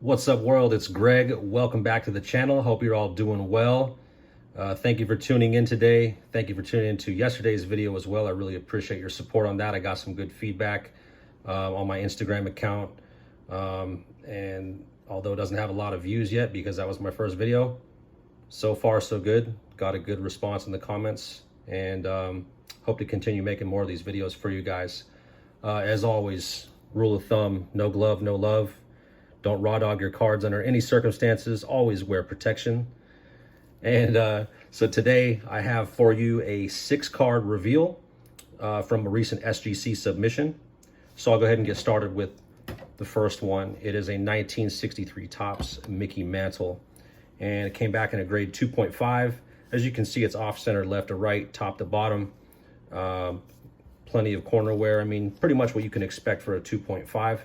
What's up, world? It's Greg. Welcome back to the channel. Hope you're all doing well. Thank you for tuning in today. Thank you for tuning into yesterday's video as well. I really appreciate your support on that. I got some good feedback on my Instagram account. And although it doesn't have a lot of views yet because that was my first video, so far so good. Got a good response in the comments, and hope to continue making more of these videos for you guys. As always, rule of thumb, no glove, no love. Don't raw dog your cards under any circumstances. Always wear protection. And so today I have for you a 6-card reveal from a recent SGC submission. So I'll go ahead and get started with the first one. It is a 1963 Topps Mickey Mantle, and it came back in a grade 2.5. As you can see, it's off-center left to right, top to bottom. Plenty of corner wear. I mean, pretty much what you can expect for a 2.5.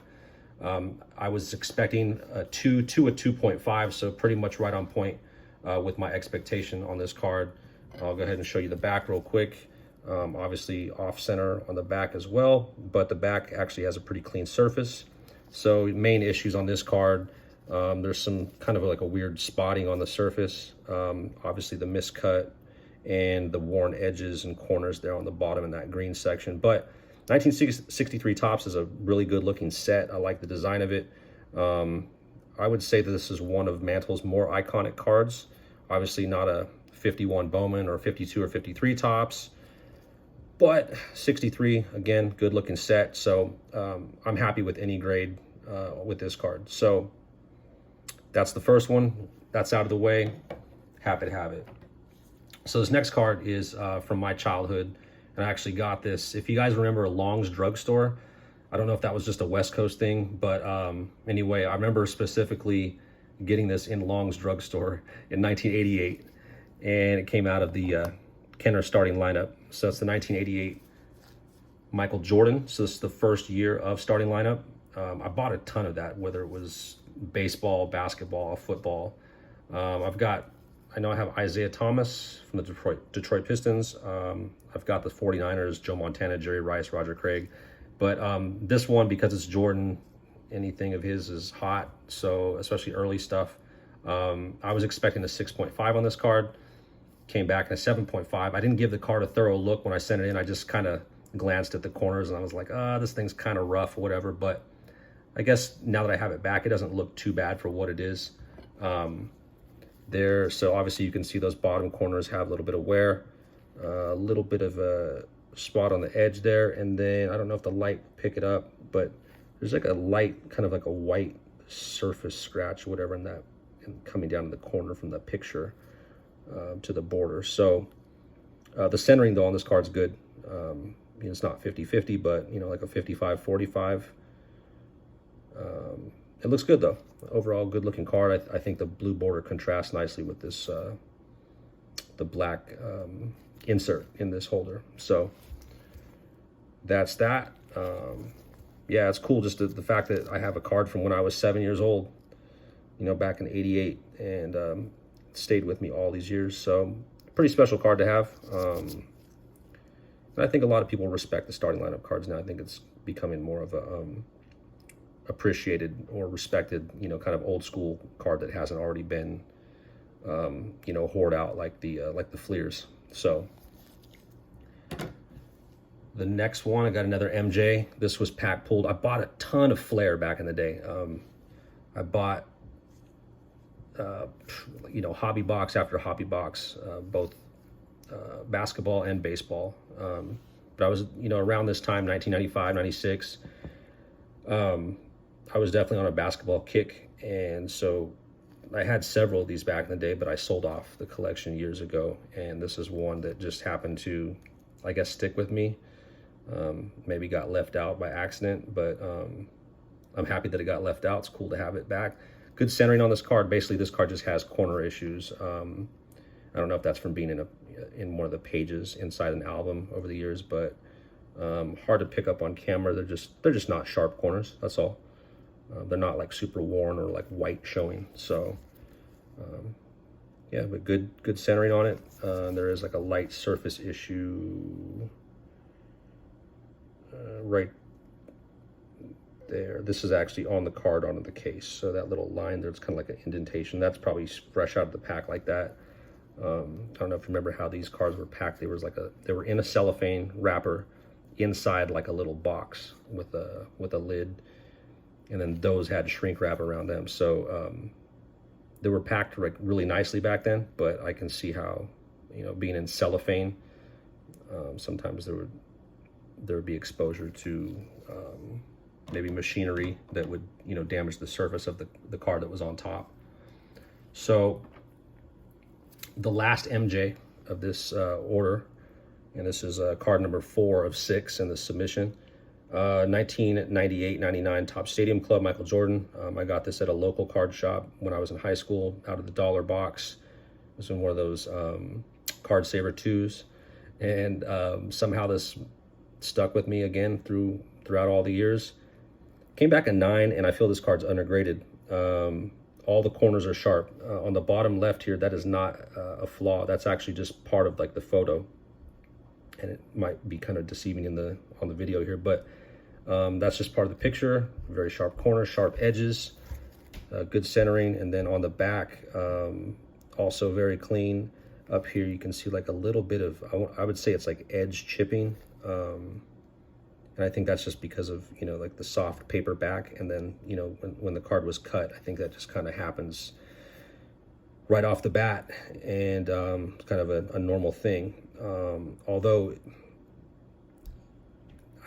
I was expecting a 2 to a 2.5, so pretty much right on point with my expectation on this card. I'll go ahead and show you the back real quick. Obviously off center on the back as well, but the back actually has a pretty clean surface. So main issues on this card, there's some kind of like a weird spotting on the surface. Obviously the miscut and the worn edges and corners there on the bottom in that green section. But 1963 Topps is a really good looking set. I like the design of it. I would say that this is one of Mantle's more iconic cards. Obviously not a 51 Bowman or 52 or 53 Topps, but 63, again, good looking set. So I'm happy with any grade with this card. So that's the first one. That's out of the way. Happy to have it. So this next card is from my childhood. And I actually got this, if you guys remember Long's Drugstore, I don't know if that was just a West Coast thing, but anyway, I remember specifically getting this in Long's Drugstore in 1988, and it came out of the Kenner starting lineup. So it's the 1988 Michael Jordan. So this is the first year of starting lineup. I bought a ton of that, whether it was baseball, basketball, football. I know I have Isaiah Thomas from the Detroit Pistons. I've got the 49ers, Joe Montana, Jerry Rice, Roger Craig. But this one, because it's Jordan, anything of his is hot. So especially early stuff. I was expecting a 6.5 on this card. Came back in a 7.5. I didn't give the card a thorough look when I sent it in. I just kind of glanced at the corners and I was like, this thing's kind of rough or whatever. But I guess now that I have it back, it doesn't look too bad for what it is. So obviously you can see those bottom corners have a little bit of wear, a little bit of a spot on the edge there, and then I don't know if the light pick it up, but there's like a light, kind of like a white surface scratch or whatever in that, and coming down in the corner from the picture to the border. So the centering though on this card's good. It's not 50-50, but like a 55-45. It looks good though. Overall, good looking card. I think the blue border contrasts nicely with this, the black insert in this holder. So that's that. Yeah, it's cool just the fact that I have a card from when I was 7 years old, back in '88, and stayed with me all these years. So pretty special card to have. And I think a lot of people respect the starting lineup cards now. I think it's becoming more of a appreciated or respected, kind of old school card that hasn't already been, hoard out like the Fleers. So the next one, I got another MJ. This was pack pulled. I bought a ton of Flair back in the day. I bought, hobby box after hobby box, both basketball and baseball. But I was, around this time, 1995, 96, I was definitely on a basketball kick, and so I had several of these back in the day, but I sold off the collection years ago, and this is one that just happened to, I guess, stick with me. Maybe got left out by accident, but I'm happy that it got left out. It's cool to have it back. Good centering on this card. Basically, this card just has corner issues. I don't know if that's from being in one of the pages inside an album over the years, but hard to pick up on camera. They're just not sharp corners. That's all. They're not like super worn or like white showing. So yeah, but good centering on it. There is like a light surface issue right there. This is actually on the card, onto the case. So that little line there's kind of like an indentation. That's probably fresh out of the pack like that. I don't know if you remember how these cards were packed. They were in a cellophane wrapper inside like a little box with a lid, and then those had shrink wrap around them. So they were packed like really nicely back then, but I can see how, you know, being in cellophane, sometimes there would be exposure to maybe machinery that would, you know, damage the surface of the card that was on top. So the last MJ of this order, and this is card number 4 of 6 in the submission, 1998-99 Topps Stadium Club, Michael Jordan. I got this at a local card shop when I was in high school, out of the dollar box. It was in one of those Card Saver 2s, and somehow this stuck with me again throughout all the years. Came back a 9, and I feel this card's undergraded. All the corners are sharp. On the bottom left here, that is not a flaw. That's actually just part of like the photo, and it might be kind of deceiving on the video here, but that's just part of the picture. Very sharp corners, sharp edges, good centering, and then on the back, also very clean. Up here you can see like a little bit of, I would say it's like edge chipping, and I think that's just because of, you know, like the soft paper back, and then, you know, when the card was cut, I think that just kind of happens right off the bat, and it's kind of a normal thing. Although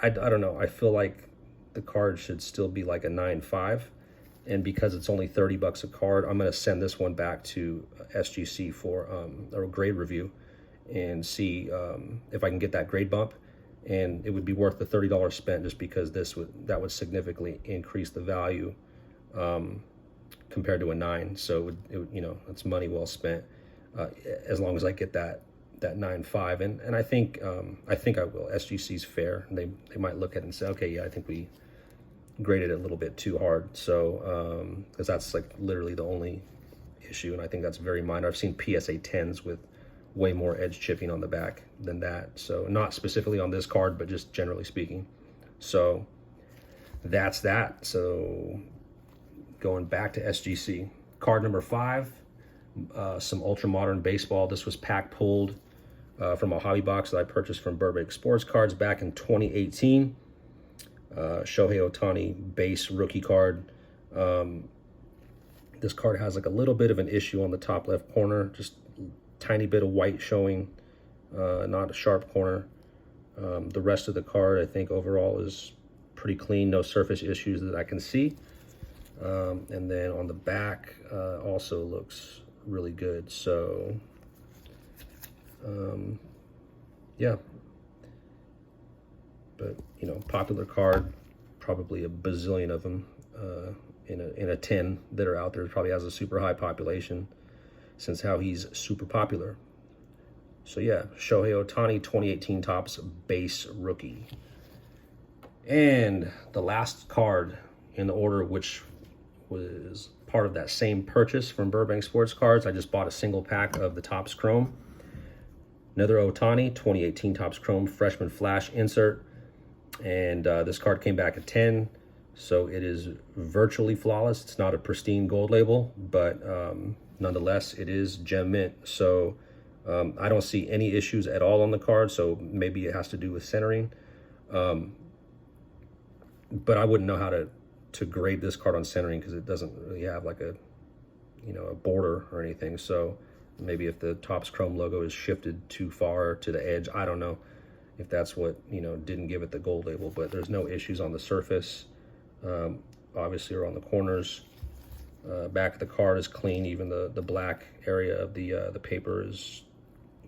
I don't know, I feel like the card should still be like a 9.5, and because it's only 30 bucks a card, I'm going to send this one back to SGC for a grade review and see if I can get that grade bump, and it would be worth the $30 spent, just because that would significantly increase the value compared to a 9. So it would, you know, it's money well spent, as long as I get that 9.5, and I think I will. SGC's fair. They might look at it and say, okay, yeah, I think we graded it a little bit too hard. So because that's like literally the only issue, and I think that's very minor. I've seen PSA 10s with way more edge chipping on the back than that. So not specifically on this card, but just generally speaking. So that's that. So going back to SGC, card number 5, some ultra modern baseball. This was pack pulled from a hobby box that I purchased from Burbank Sports Cards back in 2018. Shohei Ohtani base rookie card. This card has like a little bit of an issue on the top left corner, just tiny bit of white showing, not a sharp corner. The rest of the card, I think overall, is pretty clean, no surface issues that I can see. And then on the back also looks really good. So yeah, but you know, popular card, probably a bazillion of them in a 10 that are out there. It probably has a super high population, since how he's super popular. So yeah, Shohei Ohtani 2018 Topps base rookie. And the last card in the order, which was part of that same purchase from Burbank Sports Cards. I just bought a single pack of the Topps Chrome. Another Ohtani 2018 Topps Chrome freshman flash insert. And this card came back at 10. So it is virtually flawless. It's not a pristine gold label, but nonetheless, it is gem mint. So I don't see any issues at all on the card. So maybe it has to do with centering. But I wouldn't know how to grade this card on centering, because it doesn't really have like a, you know, a border or anything. So maybe if the Topps Chrome logo is shifted too far to the edge, I don't know if that's what, you know, didn't give it the gold label. But there's no issues on the surface, obviously, or on the corners. Back of the card is clean. Even the black area of the paper is,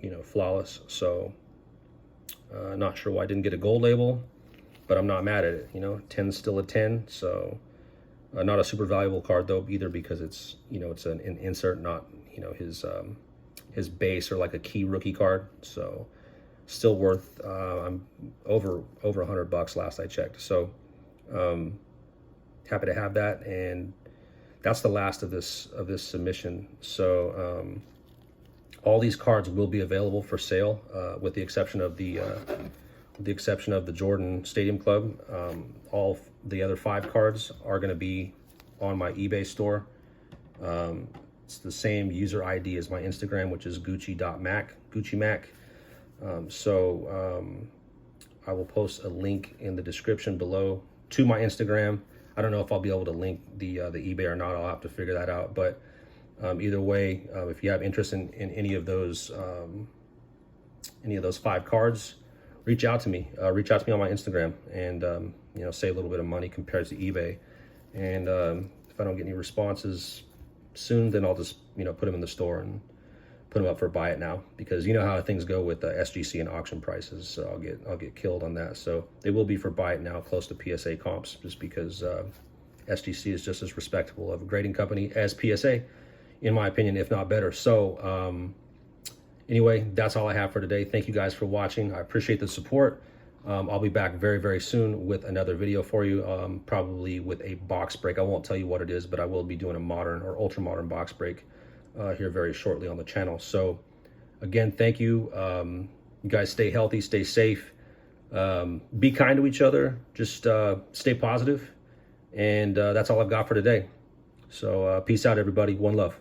you know, flawless. So not sure why I didn't get a gold label, but I'm not mad at it. You know, 10's still a 10. So not a super valuable card though either, because it's, you know, it's an insert, not, you know, his base or like a key rookie card. So still worth I'm over $100 last I checked. So happy to have that, and that's the last of this submission. So all these cards will be available for sale, with the exception of the the exception of the Jordan Stadium Club. All the other 5 cards are going to be on my eBay store. It's the same user ID as my Instagram, which is Gucci.Mac, GucciMac. I will post a link in the description below to my Instagram. I don't know if I'll be able to link the eBay or not. I'll have to figure that out. But either way, if you have interest in any of those 5 cards, reach out to me. Reach out to me on my Instagram, and you know, save a little bit of money compared to eBay. And if I don't get any responses soon, then I'll just, you know, put them in the store and put them up for buy it now, because you know how things go with SGC and auction prices. So I'll get killed on that. So they will be for buy it now, close to PSA comps, just because SGC is just as respectable of a grading company as PSA, in my opinion, if not better. So anyway, that's all I have for today. Thank you guys for watching. I appreciate the support. I'll be back very, very soon with another video for you, probably with a box break. I won't tell you what it is, but I will be doing a modern or ultra modern box break here very shortly on the channel. So again, thank you. You guys stay healthy, stay safe, be kind to each other, just stay positive. And that's all I've got for today. So peace out, everybody. One love.